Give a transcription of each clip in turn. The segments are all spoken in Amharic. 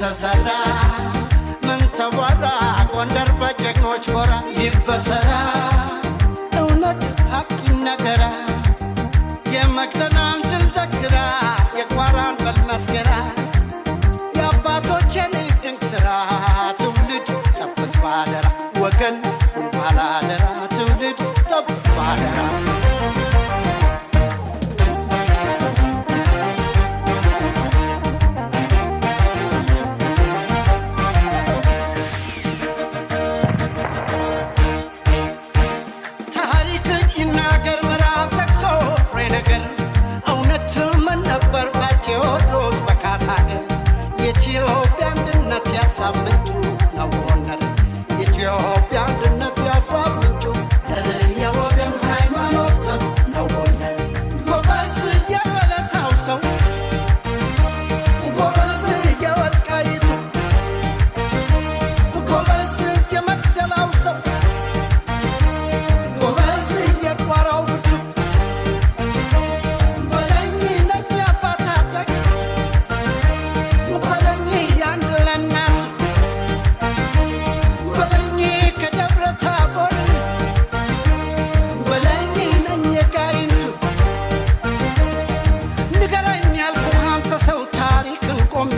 ተሰራ ምን ተወራ ጎንደር በጀግኖች ጎራ ይበሰራ እውነት ሀቅ ይነገራ የመቅደላን ድል ዘክራ የቋራን በልመስገራ የአባቶችን ድንቅ ሥራ ትውልድ ጠብቅ ባደራ ወገን ባላደራ ትውልድ ጠብቅ ባደራ ኢትዮጵያ አንድነት ያሳብ ምንጩ ነው ጎንደር ኢትዮጵያ አንድነት ያሳብ ምንጩ የወገን ሃይማኖት ሰብ ነው ጎንደር ጎበዝ የበለሳው ሰው ጎበዝ የወልቃይቱ ጎበዝ የመቅደላው ሰው ጎበዝ የቋራው ብቱ በለኝ ነኝ አባታጠቅ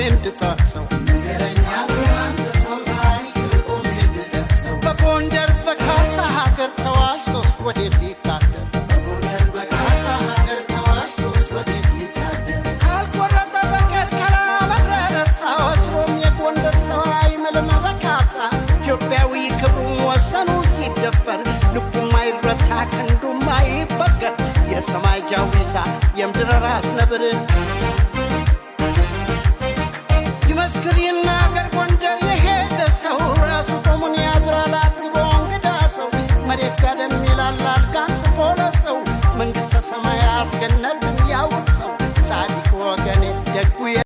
እንድጠቅሰው ንገረኛል አንተ ሰው ታሪክ ቆም እንድጠቅሰው በጎንደር በካሳ ሀገር ተዋሽ ሶስት ወዴት ሊታደር በጎንደር በካሳ ሀገር ተዋሽ ሶስት ወዴት ሊታደር ካልቆረጠ በቀር ካላረሳ ወትሮም የጎንደር ሰው አይምልም በካሳ ኢትዮጵያዊ ክብሩን ወሰኑ ሲደፈር ልቡም አይረታ ክንዱም አይበገር የሰማይ ጃዊሳ የምድር ራስ ነብር መስክር ይናገር ጎንደር የሄደ ሰው ራሱ ቆሙን ያድራል አጥግቦ እንግዳ ሰው መሬት ጋደም ይላል አልጋን ጽፎ ለሰው መንግሥተ ሰማያት ገነትን ያውርሰው ጻድቅ ወገኔ ደጉ